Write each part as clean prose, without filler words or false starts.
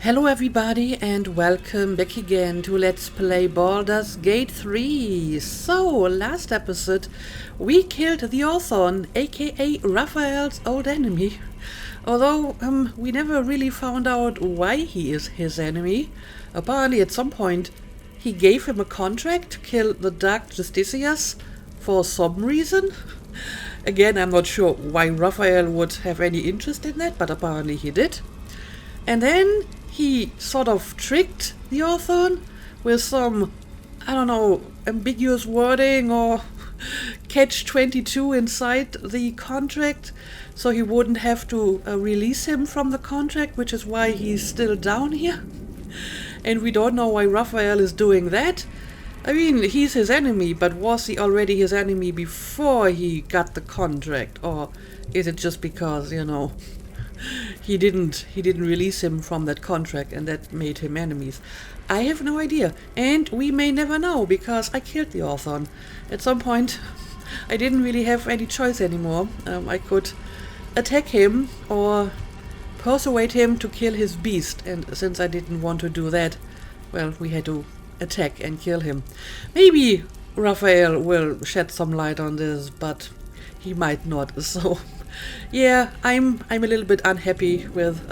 Hello everybody and welcome back again to Let's Play Baldur's Gate 3. So, last episode we killed the Orthon, aka Raphael's old enemy. Although we never really found out why he is his enemy. Apparently at some point he gave him a contract to kill the Dark Justicias for some reason. Again, I'm not sure why Raphael would have any interest in that, but apparently he did. And then he sort of tricked the Orthon with some, I don't know, ambiguous wording or catch-22 inside the contract, so he wouldn't have to release him from the contract, which is why he's still down here. And we don't know why Raphael is doing that. I mean, he's his enemy, but was he already his enemy before he got the contract? Or is it just because, you know, he didn't release him from that contract and that made him enemies? I have no idea, and we may never know because I killed the Orthon. At some point I didn't really have any choice anymore. I could attack him or persuade him to kill his beast, and since I didn't want to do that, well, we had to attack and kill him. Maybe Raphael will shed some light on this, but he might not. So yeah, I'm a little bit unhappy with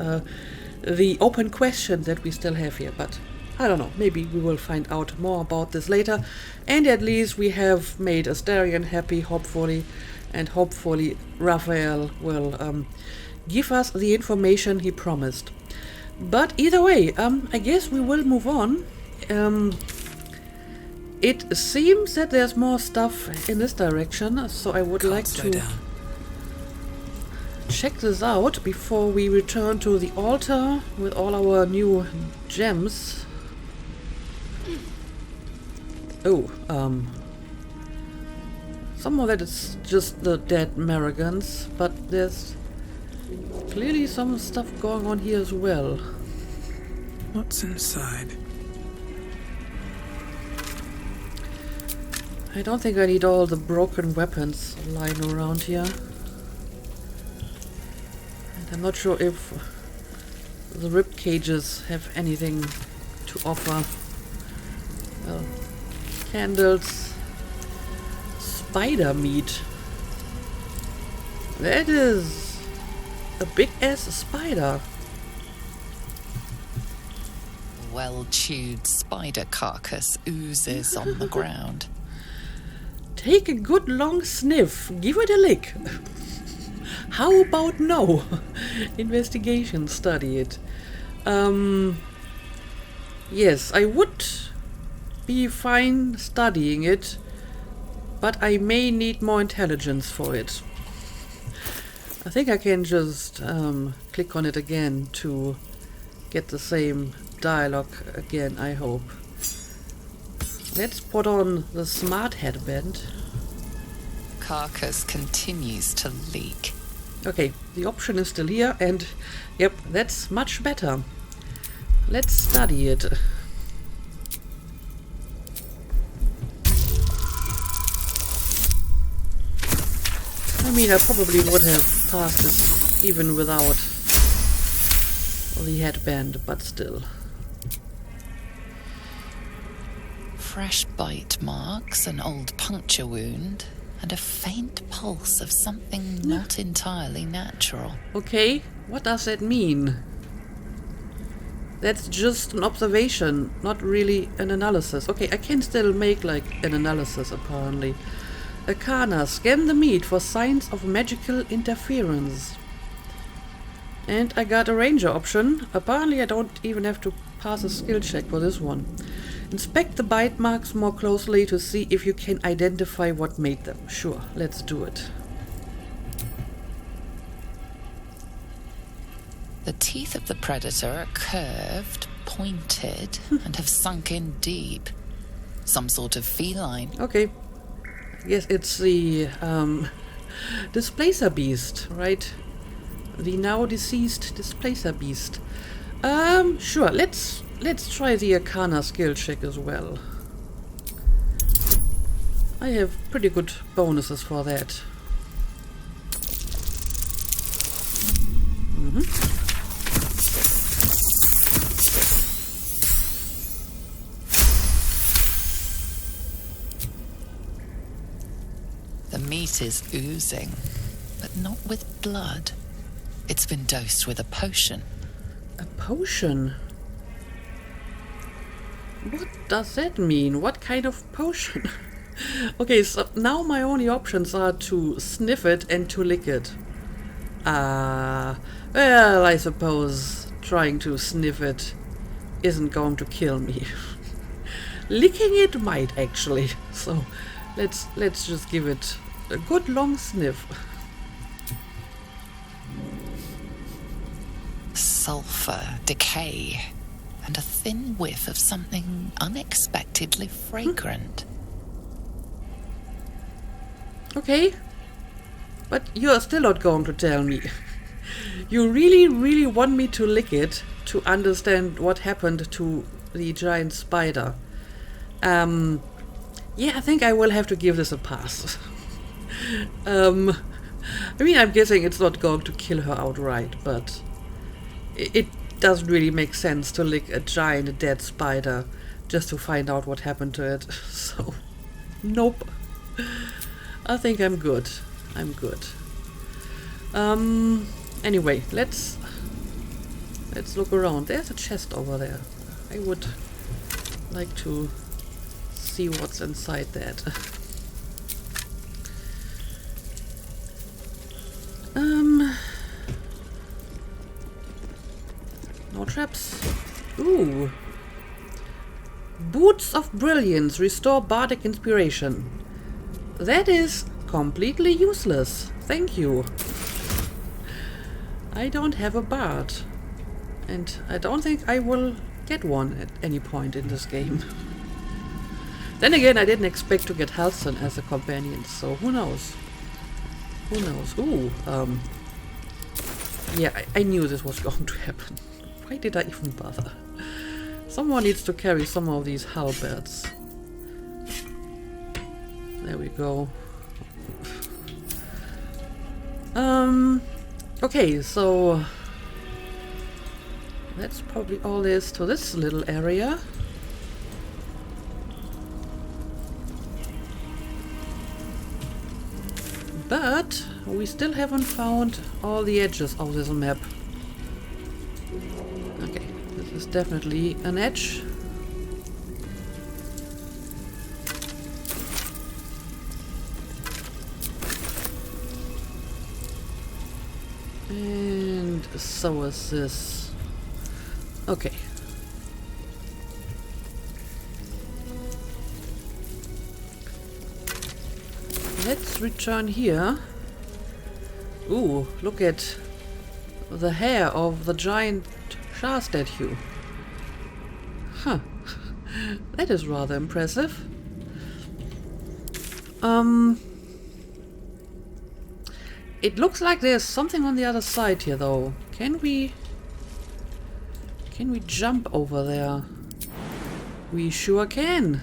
the open question that we still have here, but I don't know, maybe we will find out more about this later. And at least we have made Astarion happy, hopefully, and hopefully Raphael will give us the information he promised. But either way, I guess we will move on. It seems that there's more stuff in this direction, so I would like to check this out before we return to the altar with all our new gems. Oh, some of that is just the dead Maragons, but there's clearly some stuff going on here as well. What's inside? I don't think I need all the broken weapons lying around here. I'm not sure if the rib cages have anything to offer. Well, candles, spider meat. That is a big ass spider. Well-chewed spider carcass oozes on the ground. Take a good long sniff. Give it a lick. How about no? Investigation, study it. Yes, I would be fine studying it, but I may need more intelligence for it. I think I can just click on it again to get the same dialogue again, I hope. Let's put on the smart headband. Carcass continues to leak. Okay, the option is still here, and yep, that's much better. Let's study it. I mean, I probably would have passed this even without the headband, but still. Fresh bite marks, an old puncture wound, and a faint pulse of something not entirely natural. Okay, what does that mean? That's just an observation, not really an analysis. Okay, I can still make like an analysis apparently. Arcana, scan the meat for signs of magical interference. And I got a ranger option. Apparently I don't even have to pass a skill check for this one. Inspect the bite marks more closely to see if you can identify what made them. Sure, let's do it. The teeth of the predator are curved, pointed, and have sunk in deep. Some sort of feline. Okay. I guess it's the Displacer Beast, right? The now deceased Displacer Beast. Sure, let's try the Arcana skill check as well. I have pretty good bonuses for that. The meat is oozing, but not with blood. It's been dosed with a potion. A potion? What does that mean? What kind of potion? Okay, so now my only options are to sniff it and to lick it. Well, I suppose trying to sniff it isn't going to kill me. Licking it might actually. So let's just give it a good long sniff. Sulfur, decay, and a thin whiff of something unexpectedly fragrant. Okay, but you're still not going to tell me. You really, really want me to lick it to understand what happened to the giant spider. Yeah, I think I will have to give this a pass. I mean, I'm guessing it's not going to kill her outright, but it doesn't really make sense to lick a giant dead spider just to find out what happened to it. So, nope. I think I'm good. I'm good. Anyway, let's look around. There's a chest over there. I would like to see what's inside that. No traps. Ooh. Boots of Brilliance restore bardic inspiration. That is completely useless. Thank you. I don't have a bard. And I don't think I will get one at any point in this game. Then again, I didn't expect to get Halcyon as a companion, so who knows? Who knows? Ooh, yeah, I knew this was going to happen. Why did I even bother? Someone needs to carry some of these halberds. There we go. Okay, so that's probably all there is to this little area. But we still haven't found all the edges of this map. Okay, this is definitely an edge. And so is this. Okay. Let's return here. Ooh, look at the hair of the giant Shah statue. Huh. That is rather impressive. It looks like there's something on the other side here though. Can we jump over there? We sure can.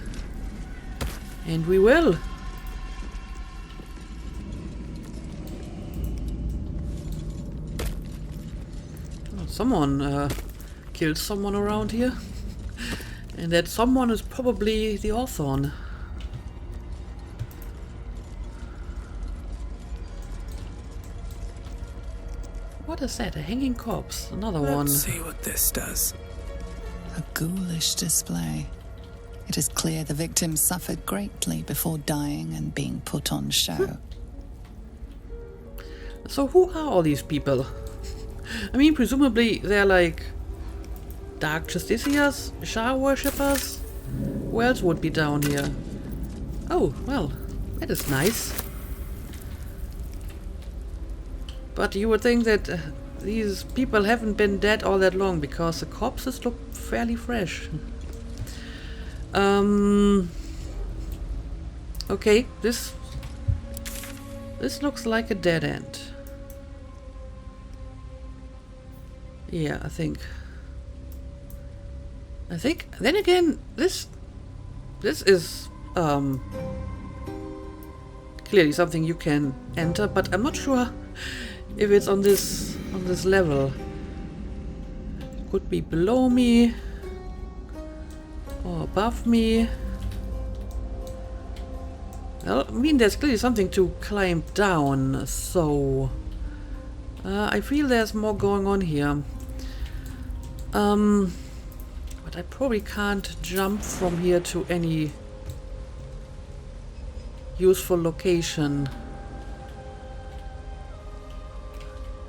And we will. Someone killed someone around here. And that someone is probably the Orthon. What is that? A hanging corpse? Another one. Let's see what this does. A ghoulish display. It is clear the victim suffered greatly before dying and being put on show. So who are all these people? I mean, presumably they're like Dark Justiciars, Shah worshippers? Who else would be down here? Oh, well, that is nice. But you would think that these people haven't been dead all that long because the corpses look fairly fresh. Okay, this looks like a dead end. Yeah, I think. Then again, this is clearly something you can enter, but I'm not sure if it's on this level. Could be below me or above me. Well, I mean, there's clearly something to climb down, so... I feel there's more going on here. But I probably can't jump from here to any useful location.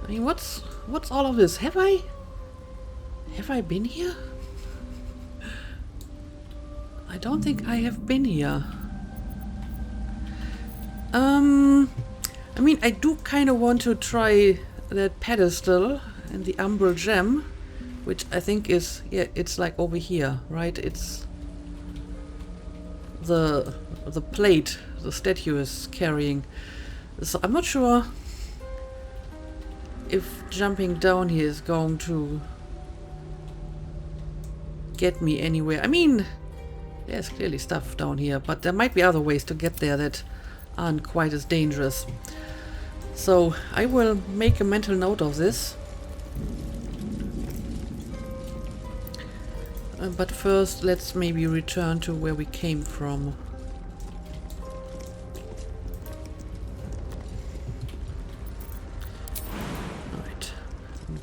I mean, what's all of this? Have I been here? I don't think I have been here. I mean, I do kind of want to try that pedestal and the umbral gem, which I think is, yeah, it's like over here, right? It's the plate the statue is carrying. So I'm not sure if jumping down here is going to get me anywhere. I mean, there's clearly stuff down here, but there might be other ways to get there that aren't quite as dangerous. So I will make a mental note of this. But first, let's maybe return to where we came from. Alright,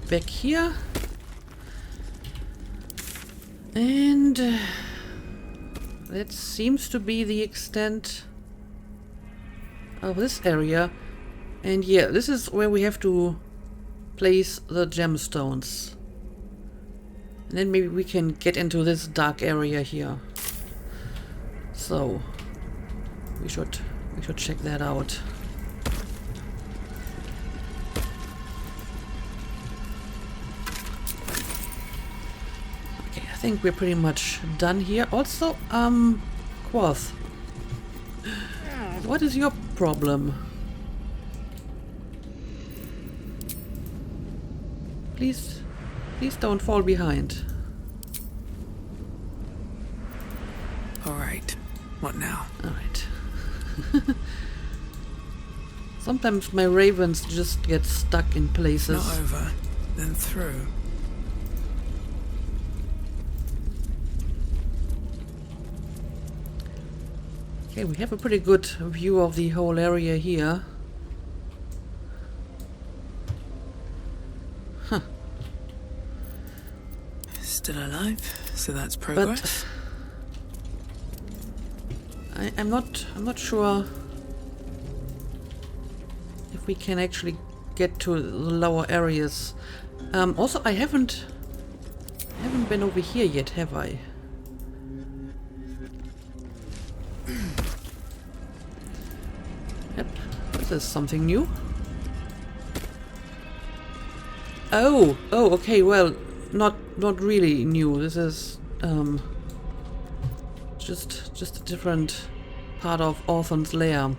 back here. And that seems to be the extent of this area. And yeah, this is where we have to place the gemstones. And then maybe we can get into this dark area here. So we should check that out. Okay, I think we're pretty much done here. Also, Quoth, what is your problem? Please don't fall behind. Alright, what now? Alright. Sometimes my ravens just get stuck in places. Not over, then through. Okay, we have a pretty good view of the whole area here. Huh. Still alive, so that's progress. But I'm not sure if we can actually get to the lower areas. Also, I haven't been over here yet, have I? Yep, this is something new. Oh, okay, well, not really new. This is just a different part of Orthon's lair.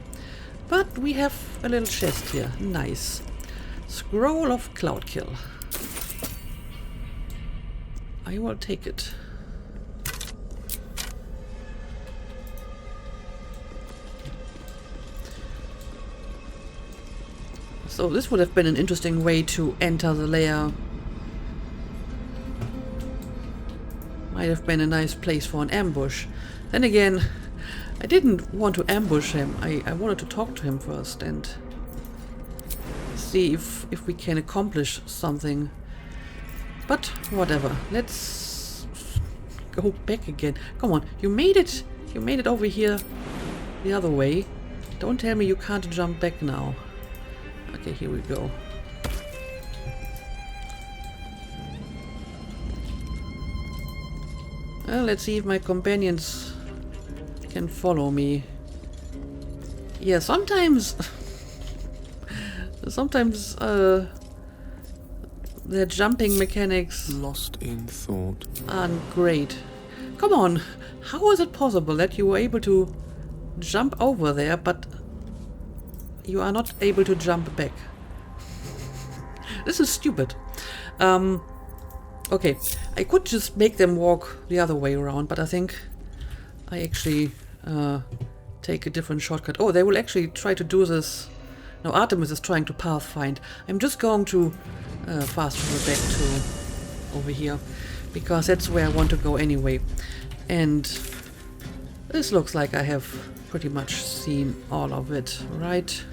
But we have a little chest here. Nice. Scroll of Cloudkill. I will take it. So this would have been an interesting way to enter the lair. Might have been a nice place for an ambush. Then again, I didn't want to ambush him. I wanted to talk to him first and see if we can accomplish something. But whatever. Let's go back again. Come on, you made it. You made it over here the other way. Don't tell me you can't jump back now. Okay, here we go. Well, let's see if my companions can follow me. Yeah, sometimes their jumping mechanics lost in thought aren't great. Come on, how is it possible that you were able to jump over there, but you are not able to jump back? This is stupid. Okay, I could just make them walk the other way around, but I think I actually take a different shortcut. Oh, they will actually try to do this. No, Artemis is trying to pathfind. I'm just going to fast travel back to over here, because that's where I want to go anyway. And this looks like I have pretty much seen all of it, right?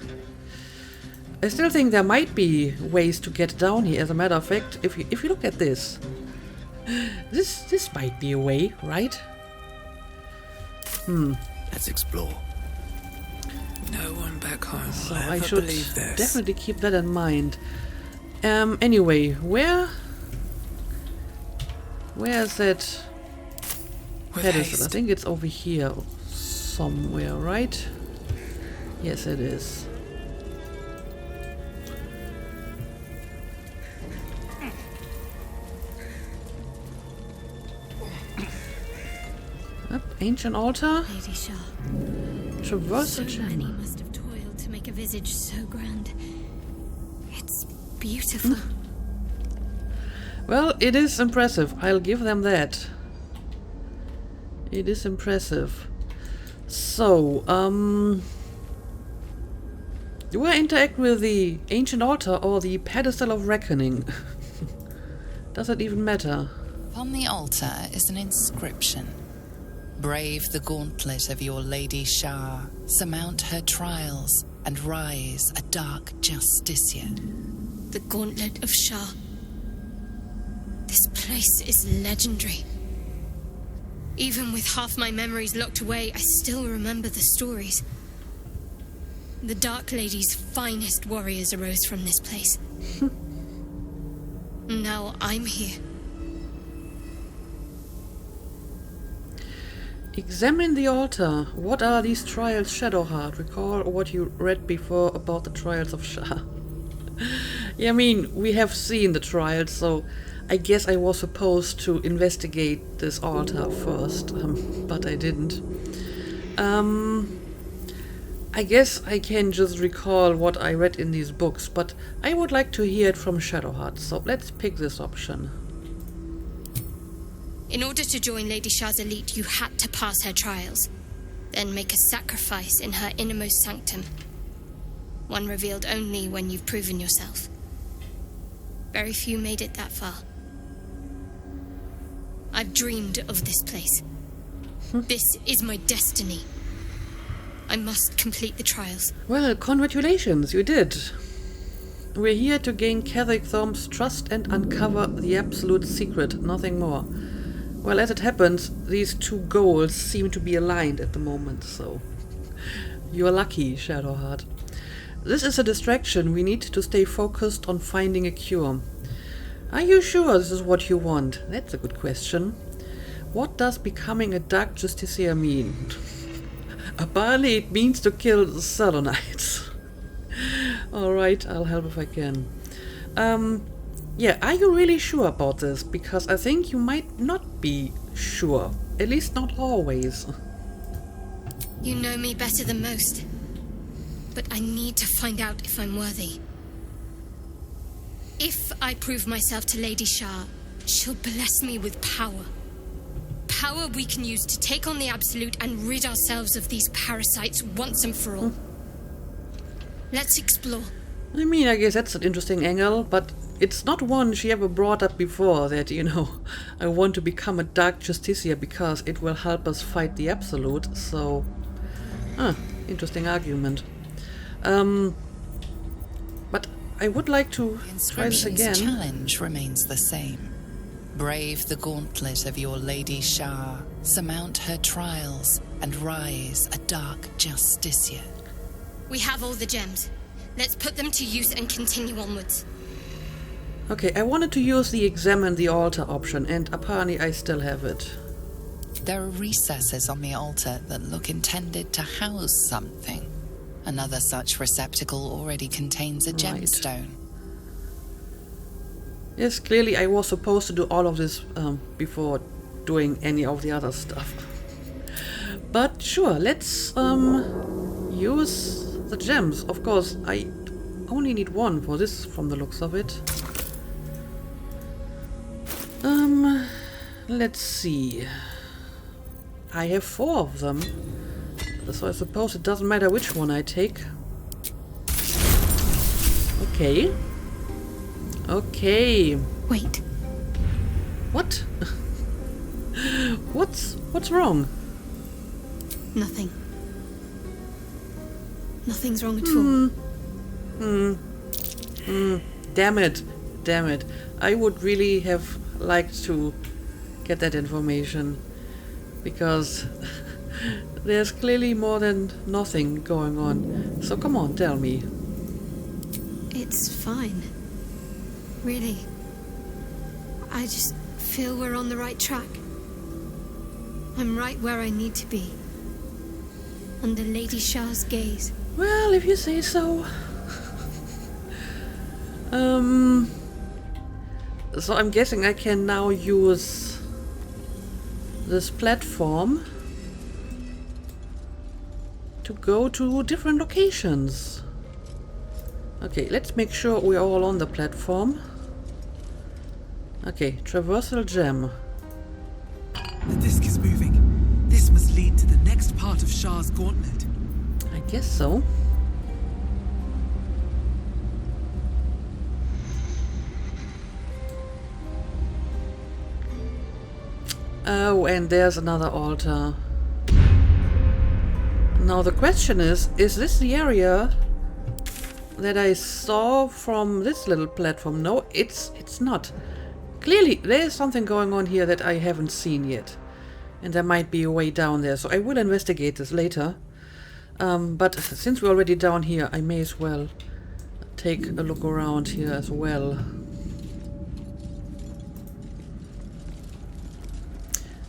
I still think there might be ways to get down here. As a matter of fact, if you look at this, this might be a way, right? Let's explore. No one back home So will I ever should believe this. definitely keep that in mind. Anyway, where is that With pedestal? I haste. think it's over here somewhere, right? Yes, it is. Up, ancient altar. Lady Shah, Traversal so many chamber. must have toiled to make a visage so grand. It's beautiful. Well, it is impressive. I'll give them that. It is impressive. So, do I interact with the ancient altar or the pedestal of reckoning? Does it even matter? On the altar is an inscription. Brave the gauntlet of your Lady Shah, surmount her trials, and rise a dark justiciar. The Gauntlet of Shah. This place is legendary. Even with half my memories locked away, I still remember the stories. The Dark Lady's finest warriors arose from this place. Now I'm here. Examine the altar. What are these trials, Shadowheart? Recall what you read before about the trials of Shah. Yeah, I mean, we have seen the trials, so I guess I was supposed to investigate this altar first, but I didn't. I guess I can just recall what I read in these books, but I would like to hear it from Shadowheart, so let's pick this option. In order to join Lady Shah's elite, you had to pass her trials, then make a sacrifice in her innermost sanctum. One revealed only when you've proven yourself. Very few made it that far. I've dreamed of this place. This is my destiny. I must complete the trials. Well, congratulations, you did. We're here to gain Ketheric Thorm's trust and uncover the absolute secret, nothing more. Well, as it happens, these two goals seem to be aligned at the moment, so you're lucky, Shadowheart. This is a distraction. We need to stay focused on finding a cure. Are you sure this is what you want? That's a good question. What does becoming a Dark Justiciar mean? Apparently it means to kill the Selenites. Alright, I'll help if I can. Yeah, are you really sure about this? Because I think you might not be sure. At least not always. You know me better than most. But I need to find out if I'm worthy. If I prove myself to Lady Shah, she'll bless me with power. Power we can use to take on the Absolute and rid ourselves of these parasites once and for all. Let's explore. I mean, I guess that's an interesting angle, but it's not one she ever brought up before, that, you know, I want to become a Dark Justiciar because it will help us fight the Absolute, so... interesting argument. But I would like to try this Inscription's again. challenge remains the same. Brave the gauntlet of your Lady Shah, surmount her trials, and rise a dark justiciar. We have all the gems. Let's put them to use and continue onwards. Okay, I wanted to use the examine the altar option, and apparently I still have it. There are recesses on the altar that look intended to house something. Another such receptacle already contains a Right. gemstone. Yes, clearly I was supposed to do all of this before doing any of the other stuff. But sure, let's use the gems. Of course, I only need one for this from the looks of it. Let's see. I have 4 of them. So I suppose it doesn't matter which one I take. Okay. Okay. Wait. What? What's wrong? Nothing. Nothing's wrong at all. Damn it. I would really have liked to get that information, because there's clearly more than nothing going on. So come on, tell me. It's fine. Really. I just feel we're on the right track. I'm right where I need to be. Under Lady Shah's gaze. Well, if you say so. So I'm guessing I can now use this platform to go to different locations. Okay, let's make sure we're all on the platform. Okay, traversal gem. The disc is moving. This must lead to the next part of Shah's gauntlet. I guess so. Oh, and there's another altar. Now the question is this the area that I saw from this little platform? No, it's not. Clearly, there is something going on here that I haven't seen yet. And there might be a way down there, so I will investigate this later. But since we're already down here, I may as well take a look around here as well.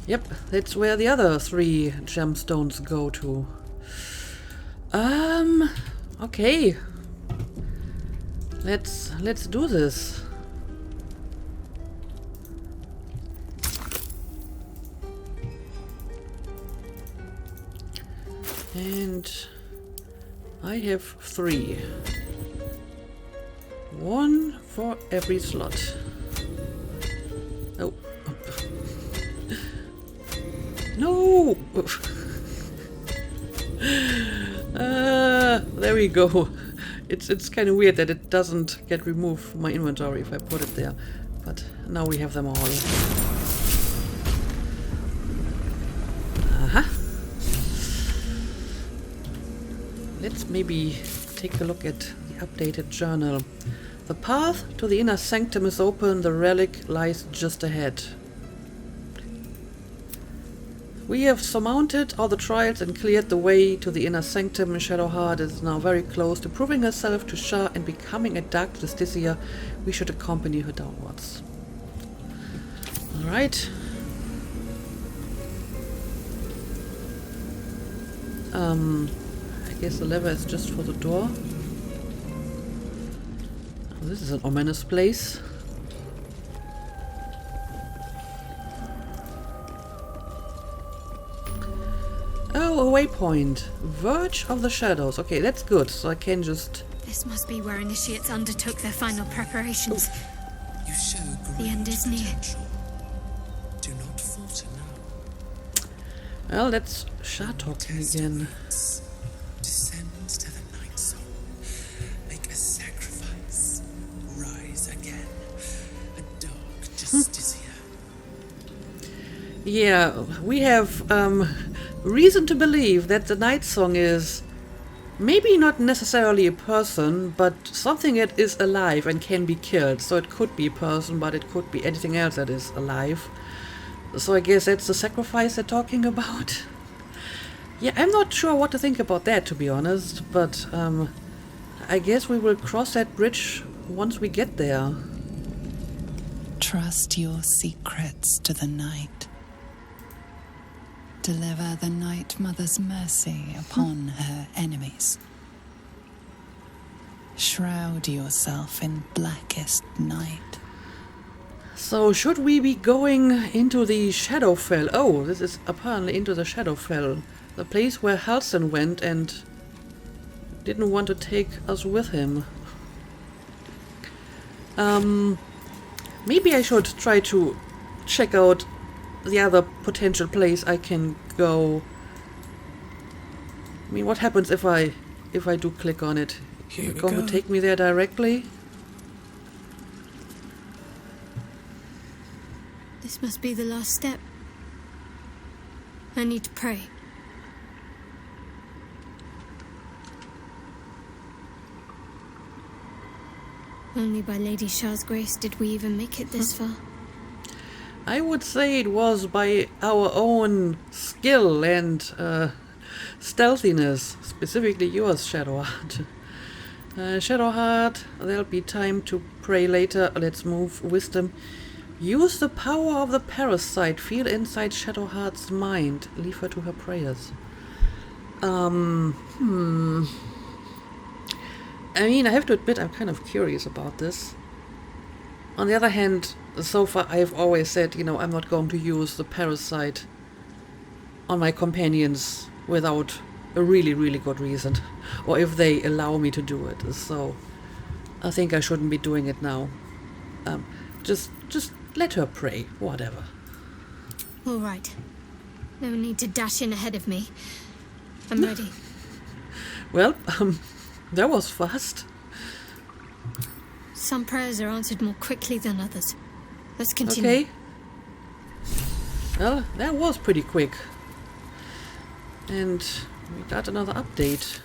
Yep, that's where the other 3 gemstones go to. Okay. Let's do this. And I have 3. 1 for every slot. Oh. No! There we go. It's kind of weird that it doesn't get removed from my inventory if I put it there. But now we have them all. Let's maybe take a look at the updated journal. The path to the inner sanctum is open. The relic lies just ahead. We have surmounted all the trials and cleared the way to the inner sanctum. Shadowheart is now very close to proving herself to Shah and becoming a dark justiciar. We should accompany her downwards. Alright. I guess the lever is just for the door. Oh, this is an ominous place. Oh, a waypoint. Verge of the Shadows. Okay, that's good. So I can just... This must be where initiates undertook their final preparations. You show The end is near. potential. Do not falter now. Well, that's Shah talking again. Descend to the night soul. Make a sacrifice. Rise again. A dark justiciar. Yeah, we have reason to believe that the Night Song is maybe not necessarily a person, but something that is alive and can be killed. So it could be a person, but it could be anything else that is alive. So I guess that's the sacrifice they're talking about. Yeah, I'm not sure what to think about that, to be honest, but I guess we will cross that bridge once we get there. Trust your secrets to the night. Deliver the Night Mother's mercy upon her enemies. Shroud yourself in blackest night. So should we be going into the Shadowfell? Oh, this is apparently into the Shadowfell. The place where Halson went and didn't want to take us with him. Maybe I should try to check out the other potential place I can go. I mean, what happens if I do click on it? Here we Going go. to take me there directly? This must be the last step. I need to pray. Only by Lady Shah's grace did we even make it this far. I would say it was by our own skill and stealthiness, specifically yours, Shadowheart. Shadowheart, there'll be time to pray later. Let's move wisdom. Use the power of the parasite. Feel inside Shadowheart's mind. Leave her to her prayers. I mean, I have to admit, I'm kind of curious about this. On the other hand, so far I've always said, you know, I'm not going to use the parasite on my companions without a really, really good reason. Or if they allow me to do it. So I think I shouldn't be doing it now. Just let her pray, whatever. All right. No need to dash in ahead of me. I'm ready. Well, that was fast. Some prayers are answered more quickly than others. Let's continue. Okay. Well, that was pretty quick. And we got another update.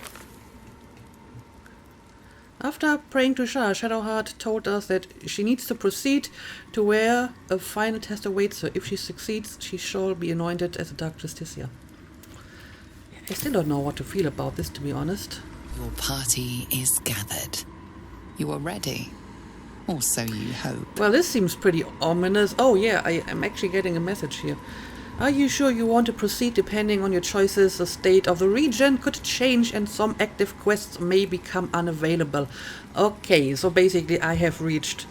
After praying to Shah, Shadowheart told us that she needs to proceed to where a final test awaits her. If she succeeds, she shall be anointed as a Dark Justicia. I still don't know what to feel about this, to be honest. Your party is gathered. You are ready. Or so you hope. Well, this seems pretty ominous. Oh yeah, I am actually getting a message here. Are you sure you want to proceed? Depending on your choices, the state of the region could change and some active quests may become unavailable. Okay, so basically I have reached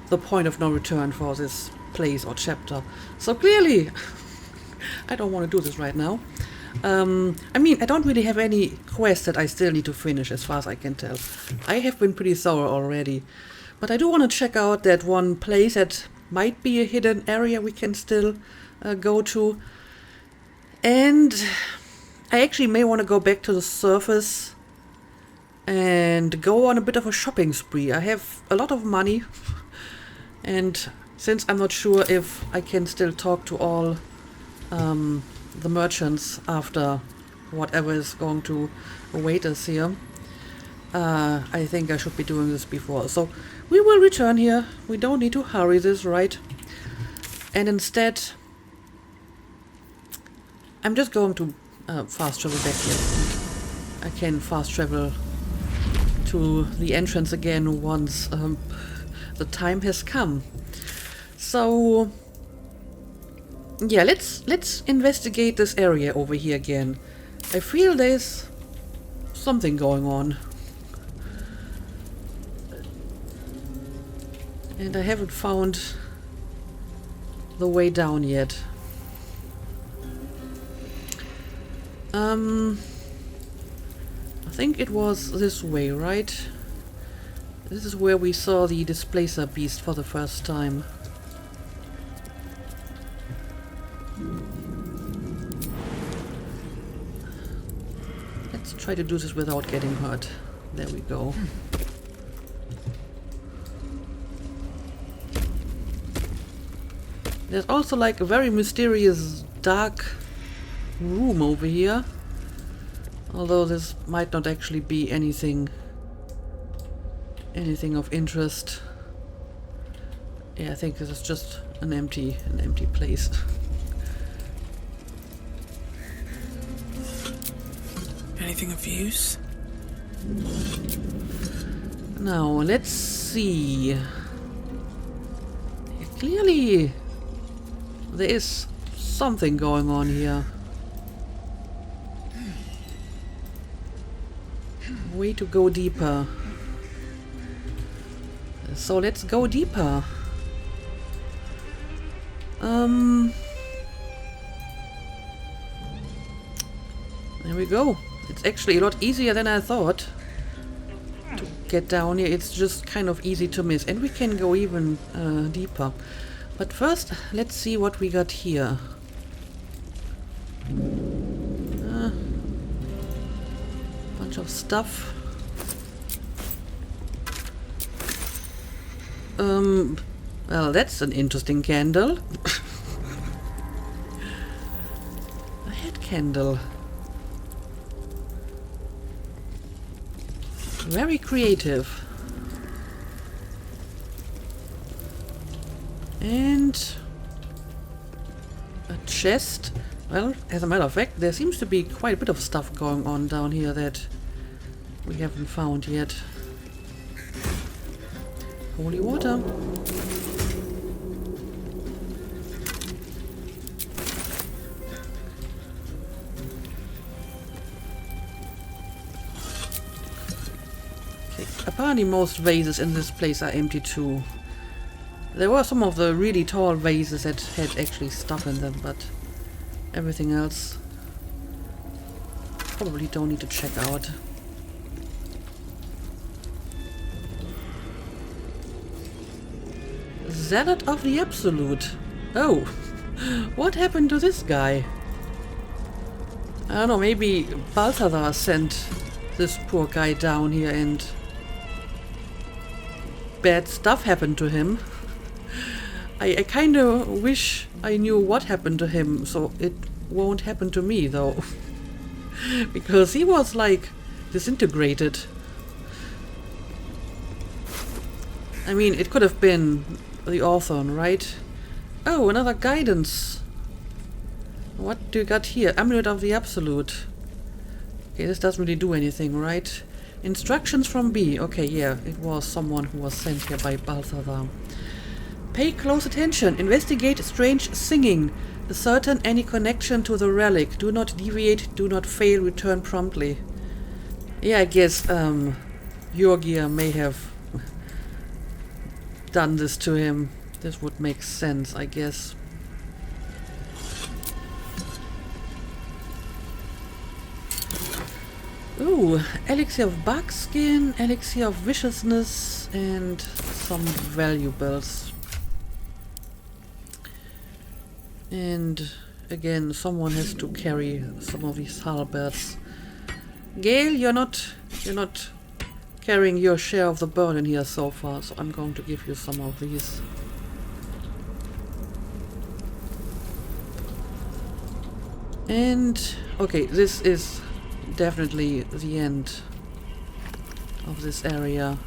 the point of no return for this place or chapter. So clearly, I don't want to do this right now. I mean, I don't really have any quests that I still need to finish as far as I can tell. I have been pretty thorough already. But I do want to check out that one place that might be a hidden area we can still go to. And I actually may want to go back to the surface and go on a bit of a shopping spree. I have a lot of money. And since I'm not sure if I can still talk to all the merchants after whatever is going to await us here, I think I should be doing this before. So we will return here. We don't need to hurry this, right? And instead, I'm just going to fast travel back here. I can fast travel to the entrance again once the time has come. So yeah, let's investigate this area over here again. I feel there's something going on. And I haven't found the way down yet. I think it was this way, right? This is where we saw the displacer beast for the first time. Let's try to do this without getting hurt. There we go. There's also like a very mysterious dark room over here. Although this might not actually be anything of interest. Yeah, I think this is just an empty place. Anything of use? Now, let's see. Yeah, clearly there is something going on here. Way to go deeper. So let's go deeper. There we go. It's actually a lot easier than I thought to get down here. It's just kind of easy to miss. And we can go even deeper. But first, let's see what we got here. Bunch of stuff. Well, that's an interesting candle. A head candle. Very creative. And a chest. Well, as a matter of fact, there seems to be quite a bit of stuff going on down here that we haven't found yet. Holy water. Okay, apparently most vases in this place are empty too. There were some of the really tall vases that had actually stuff in them, but everything else probably don't need to check out. Zealot of the Absolute. Oh, what happened to this guy? I don't know, maybe Balthazar sent this poor guy down here and bad stuff happened to him. I kind of wish I knew what happened to him, so it won't happen to me, though. Because he was, like, disintegrated. I mean, it could have been the Orthon, right? Oh, another guidance. What do you got here? Amulet of the Absolute. Okay, this doesn't really do anything, right? Instructions from B. Okay, yeah, it was someone who was sent here by Balthazar. Pay close attention. Investigate strange singing. Ascertain any connection to the relic. Do not deviate. Do not fail. Return promptly. Yeah, I guess Jorgia may have done this to him. This would make sense, I guess. Ooh, elixir of buckskin, elixir of viciousness, and some valuables. And again, someone has to carry some of these halberds. Gale, you're not carrying your share of the burden here so far, so I'm going to give you some of these. And okay, this is definitely the end of this area.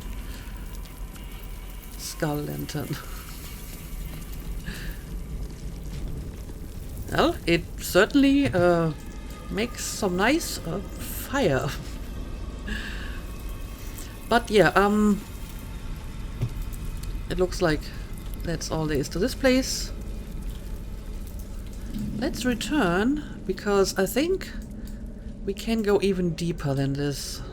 Skull lantern. Well, it certainly makes some nice fire. But yeah, it looks like that's all there is to this place. Let's return, because I think we can go even deeper than this.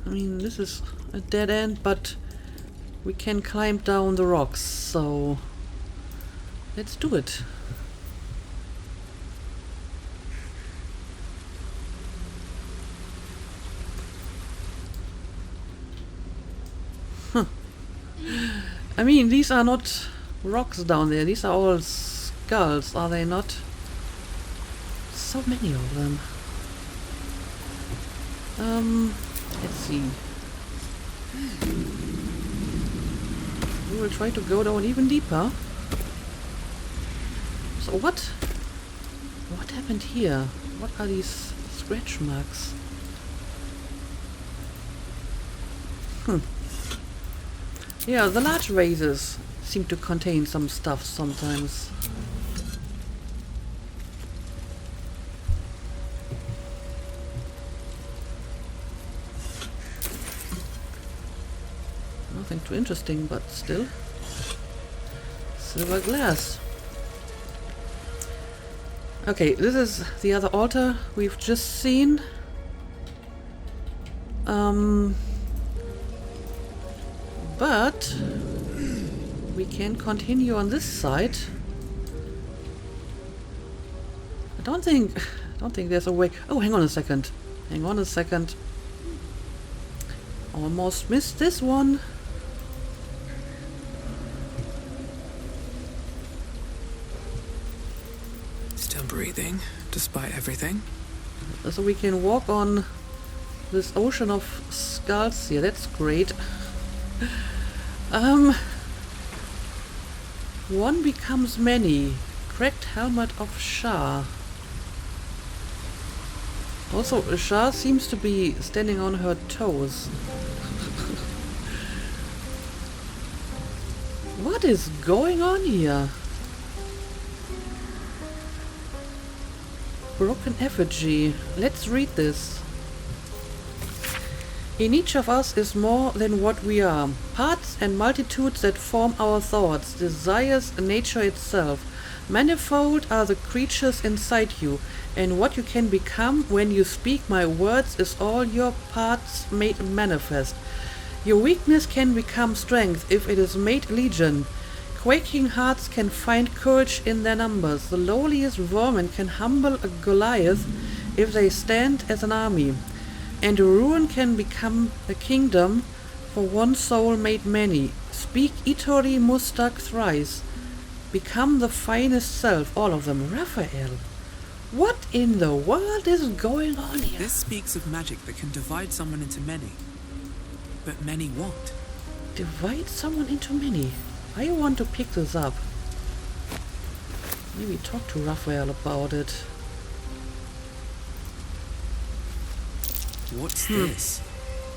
I mean, this is a dead end, but we can climb down the rocks, so let's do it. Huh. I mean, these are not rocks down there, these are all skulls, are they not? So many of them. Let's see. We will try to go down even deeper. So what happened here? What are these scratch marks? Yeah, the large vases seem to contain some stuff sometimes. Nothing too interesting, but still. Silver glass. Okay, this is the other altar we've just seen. But we can continue on this side. I don't think there's a way. Oh, hang on a second. Hang on a second. Almost missed this one. Still breathing, despite everything. So we can walk on this ocean of skulls here. That's great. One becomes many. Cracked helmet of Shah. Also, Shah seems to be standing on her toes. What is going on here? Broken effigy. Let's read this. In each of us is more than what we are. Parts and multitudes that form our thoughts, desires, nature itself. Manifold are the creatures inside you, and what you can become when you speak my words is all your parts made manifest. Your weakness can become strength if it is made legion. Quaking hearts can find courage in their numbers. The lowliest vermin can humble a Goliath if they stand as an army. And a ruin can become a kingdom, for one soul made many. Speak Itori Mustak thrice. Become the finest self, all of them. Raphael, what in the world is going on here? This speaks of magic that can divide someone into many. But many what? Divide someone into many. I want to pick this up. Maybe talk to Raphael about it. What's this?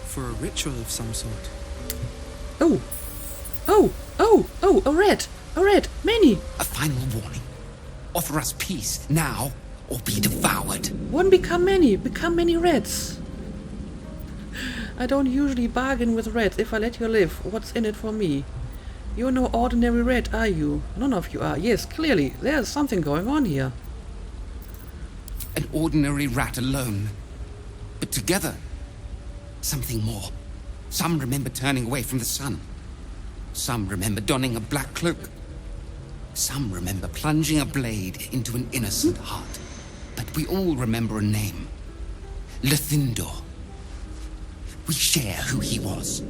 For a ritual of some sort. Oh! A red! A red! Many! A final warning. Offer us peace now, or be devoured. One become many! Become many reds! I don't usually bargain with reds. If I let you live, what's in it for me? You're no ordinary red, are you? None of you are. Yes, clearly. There's something going on here. An ordinary rat alone. But together, something more. Some remember turning away from the sun. Some remember donning a black cloak. Some remember plunging a blade into an innocent heart. But we all remember a name. Lethindor. We share who he was.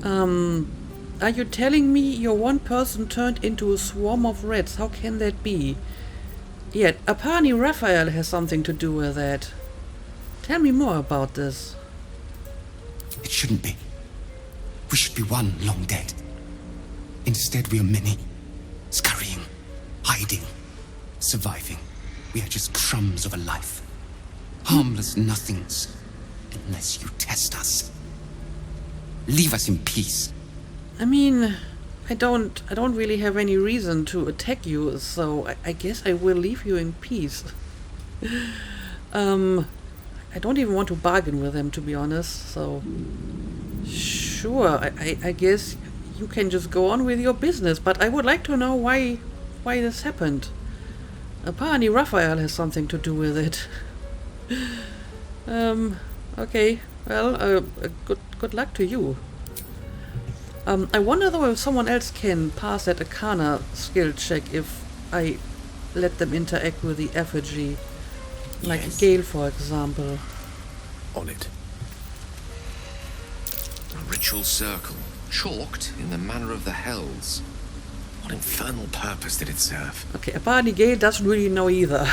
Are you telling me your one person turned into a swarm of rats? How can that be? Yet, apparently Raphael has something to do with that. Tell me more about this. It shouldn't be. We should be one long dead. Instead, we are many. Scurrying, hiding, surviving. We are just crumbs of a life. Harmless nothings. Unless you test us. Leave us in peace. I mean, I don't really have any reason to attack you, so I guess I will leave you in peace. I don't even want to bargain with them, to be honest, so... Sure, I guess you can just go on with your business, but I would like to know why this happened. Apparently Raphael has something to do with it. Okay, well, good luck to you. I wonder though if someone else can pass that Arcana skill check if I let them interact with the effigy. Like Yes. Gale, for example. On it. A ritual circle, chalked in the manner of the Hells. What infernal purpose did it serve? Okay, apparently Gale doesn't really know either.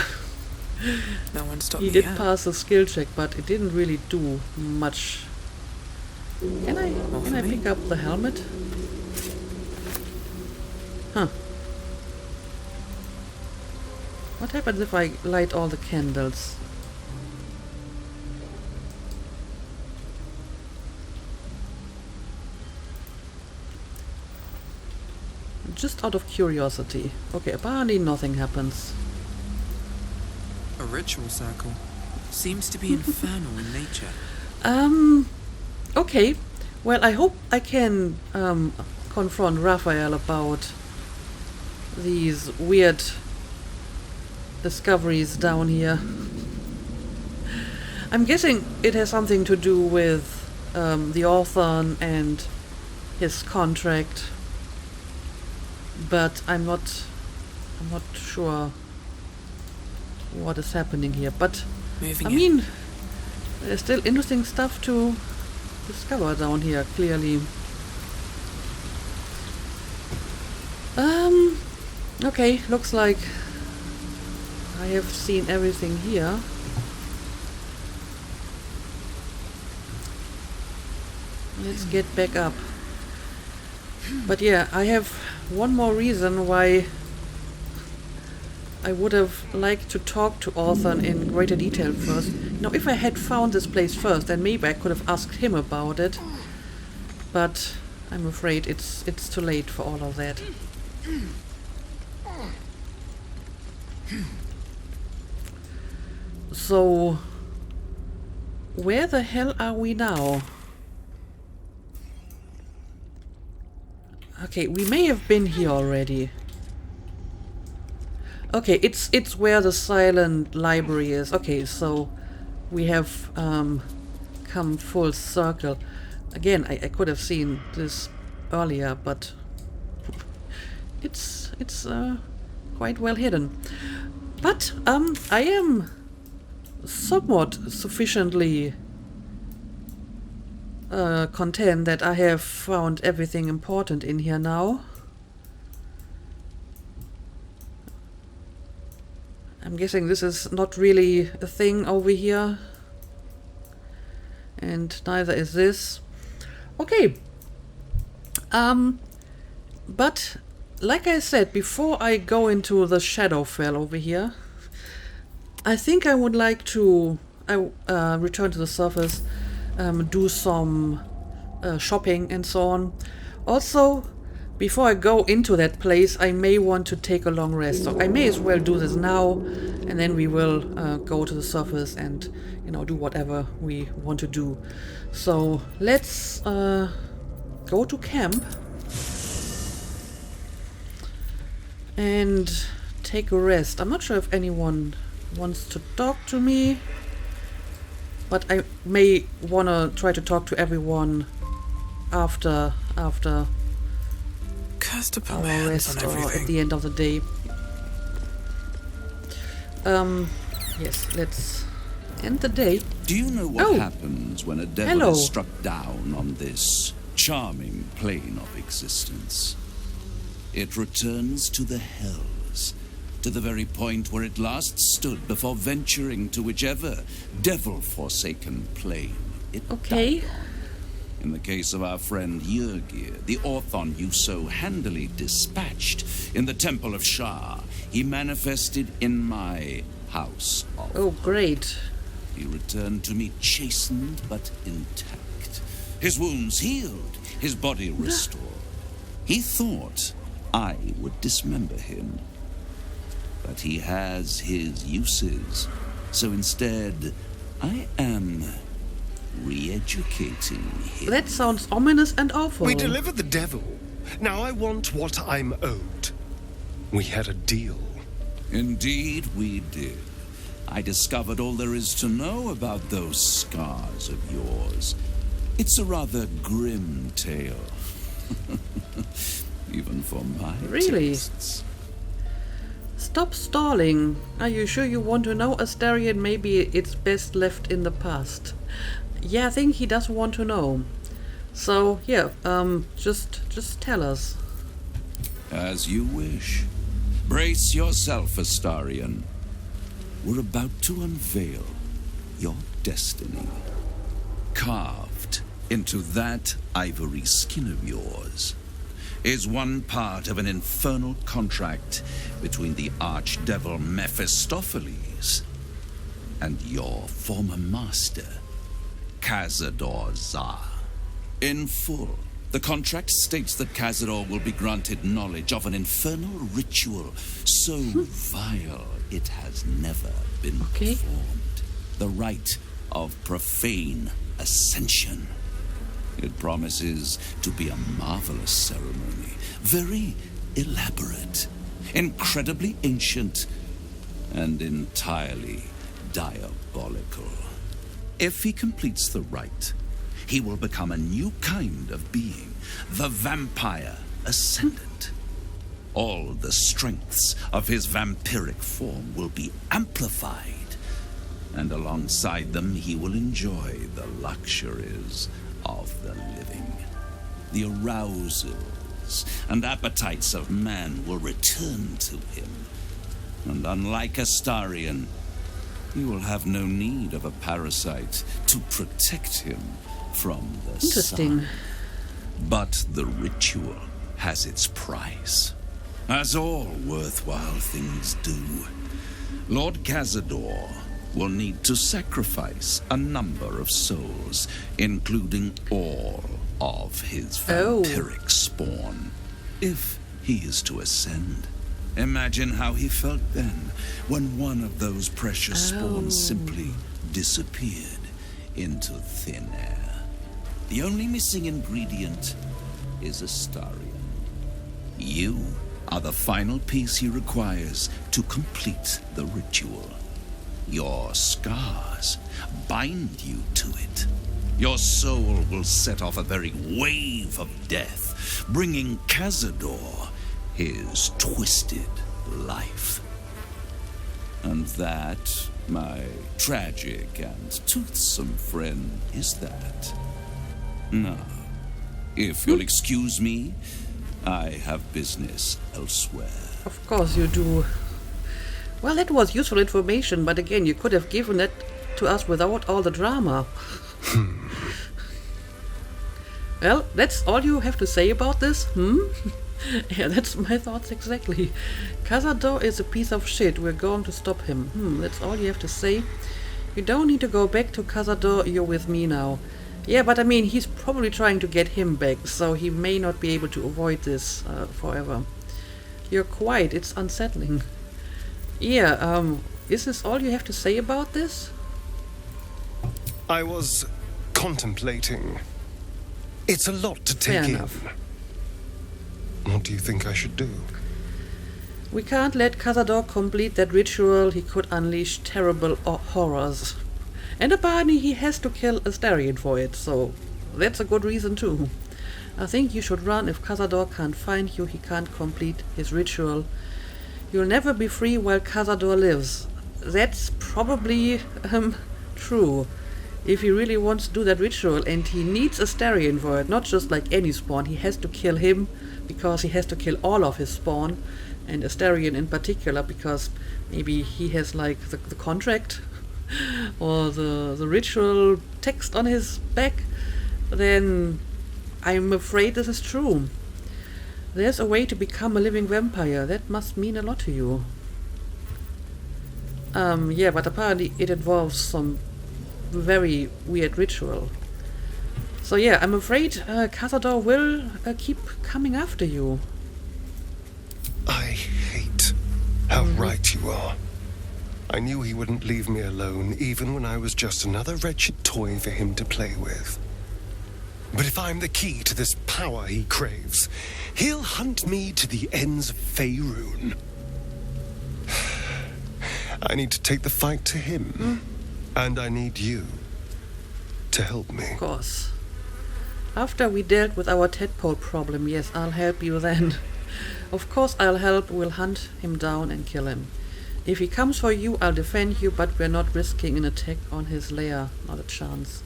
No one stopped He me did yet. pass the skill check, but it didn't really do much. Can I for me. pick up the helmet? Huh. What happens if I light all the candles? Just out of curiosity. Okay, apparently nothing happens. A ritual circle. Seems to be infernal in nature. Okay. Well, I hope I can confront Raphael about these weird discoveries down here. I'm guessing it has something to do with the author and his contract, but I'm not sure what is happening here. But Moving I in. mean, there's still interesting stuff to discover down here, clearly. Okay, looks like I have seen everything here. Let's get back up. But yeah, I have one more reason why I would have liked to talk to Orthon in greater detail first. Now, if I had found this place first, then maybe I could have asked him about it. But I'm afraid it's too late for all of that. So, where the hell are we now? Okay, we may have been here already. Okay, it's where the silent library is. Okay, so we have come full circle. Again, I could have seen this earlier, but it's quite well hidden. But I am somewhat sufficiently content that I have found everything important in here now. I'm guessing this is not really a thing over here. And neither is this. Okay. But like I said, before I go into the Shadowfell over here, I think I would like to return to the surface, do some shopping and so on. Also, before I go into that place, I may want to take a long rest. So I may as well do this now, and then we will go to the surface and, you know, do whatever we want to do. So let's go to camp and take a rest. I'm not sure if anyone wants to talk to me, but I may want to try to talk to everyone after Cursed to put our my hands rest on or at everything. the end of the day. Yes, let's end the day. Do you know what Oh. happens when a devil Hello. is struck down on this charming plane of existence? It returns to the hells, to the very point where it last stood before venturing to whichever devil-forsaken plane it Okay. died on. In the case of our friend Yrgir, the Orthon you so handily dispatched in the Temple of Shah, he manifested in my house of Oh, great. He returned to me chastened but intact. His wounds healed, his body restored. He thought I would dismember him. But he has his uses. So instead, I am re-educating him. That sounds ominous and awful. We delivered the devil. Now I want what I'm owed. We had a deal. Indeed, we did. I discovered all there is to know about those scars of yours. It's a rather grim tale. Even for my Really? tastes. Stop stalling. Are you sure you want to know, Astarion? Maybe it's best left in the past. Yeah, I think he does want to know. So, yeah, just tell us. As you wish. Brace yourself, Astarion. We're about to unveil your destiny. Carved into that ivory skin of yours is one part of an infernal contract between the archdevil Mephistopheles and your former master, Cazador Za. In full, the contract states that Cazador will be granted knowledge of an infernal ritual so vile it has never been Okay. performed. The rite of profane ascension. It promises to be a marvelous ceremony, very elaborate, incredibly ancient, and entirely diabolical. If he completes the rite, he will become a new kind of being, the Vampire Ascendant. All the strengths of his vampiric form will be amplified, and alongside them he will enjoy the luxuries of the living. The arousals and appetites of man will return to him, and unlike Astarion, he will have no need of a parasite to protect him from the Interesting. sun. But the ritual has its price. As all worthwhile things do, Lord Cazador will need to sacrifice a number of souls, including all of his vampiric spawn, if he is to ascend. Imagine how he felt then, when one of those precious spawns simply disappeared into thin air. The only missing ingredient is Astarion. You are the final piece he requires to complete the ritual. Your scars bind you to it. Your soul will set off a very wave of death, bringing Cazador his twisted life. And that, my tragic and toothsome friend, is that. Now, if you'll excuse me, I have business elsewhere. Of course you do. Well, that was useful information, but again, you could have given it to us without all the drama. Well, that's all you have to say about this? Yeah, that's my thoughts exactly. Cazador is a piece of shit. We're going to stop him. That's all you have to say. You don't need to go back to Cazador. You're with me now. Yeah, but I mean, he's probably trying to get him back, so he may not be able to avoid this forever. You're quiet. It's unsettling. Yeah, is this all you have to say about this? I was contemplating. It's a lot to take in. What do you think I should do? We can't let Cazador complete that ritual. He could unleash terrible horrors. And apparently he has to kill Astarion for it, so that's a good reason too. I think you should run. If Cazador can't find you, he can't complete his ritual. You'll never be free while Cazador lives. That's probably true. If he really wants to do that ritual, and he needs Astarion for it, not just like any spawn, he has to kill him because he has to kill all of his spawn, and Astarion in particular because maybe he has like the contract or the ritual text on his back, then I'm afraid this is true. There's a way to become a living vampire. That must mean a lot to you. Yeah, but apparently it involves some very weird ritual. So yeah, I'm afraid Cazador will keep coming after you. I hate how right you are. I knew he wouldn't leave me alone, even when I was just another wretched toy for him to play with. But if I'm the key to this power he craves, he'll hunt me to the ends of Faerun. I need to take the fight to him. And I need you to help me. Of course. After we dealt with our tadpole problem, yes, I'll help you then. Of course I'll help. We'll hunt him down and kill him. If he comes for you, I'll defend you, but we're not risking an attack on his lair. Not a chance.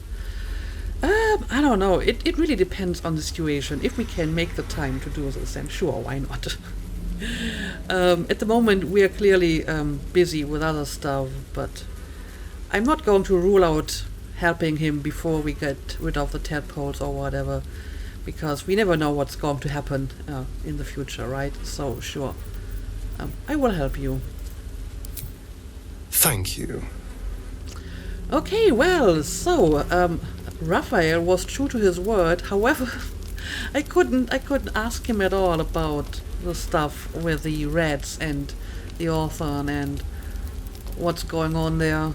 I don't know. It really depends on the situation. If we can make the time to do this, then sure, why not? At the moment, we are clearly busy with other stuff, but I'm not going to rule out helping him before we get rid of the tadpoles or whatever, because we never know what's going to happen in the future, right? So, sure. I will help you. Thank you. Okay, well, so, Raphael was true to his word. However, I couldn't ask him at all about the stuff with the rats and the Orthon and what's going on there.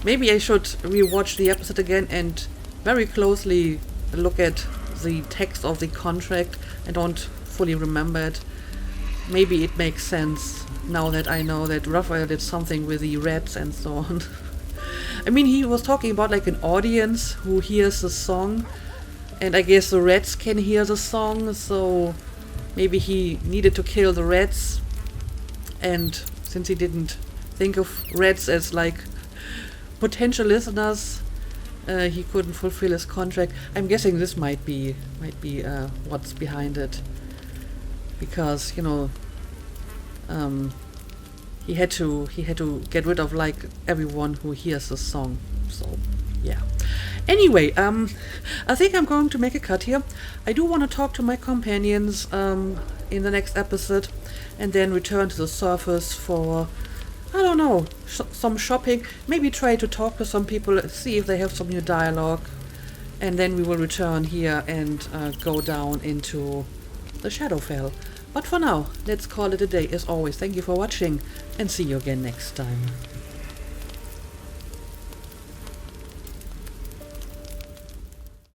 Maybe I should rewatch the episode again and very closely look at the text of the contract. I don't fully remember it. Maybe it makes sense now that I know that Raphael did something with the rats and so on. I mean, he was talking about like an audience who hears the song, and I guess the rats can hear the song, so maybe he needed to kill the rats, and since he didn't think of rats as like potential listeners, he couldn't fulfill his contract. I'm guessing this might be what's behind it, because you know, he had to get rid of like everyone who hears the song. So yeah. Anyway, I think I'm going to make a cut here. I do want to talk to my companions in the next episode, and then return to the surface for, I don't know, some shopping. Maybe try to talk to some people, see if they have some new dialogue, and then we will return here and go down into the Shadowfell. But for now, let's call it a day. As always, thank you for watching, and see you again next time.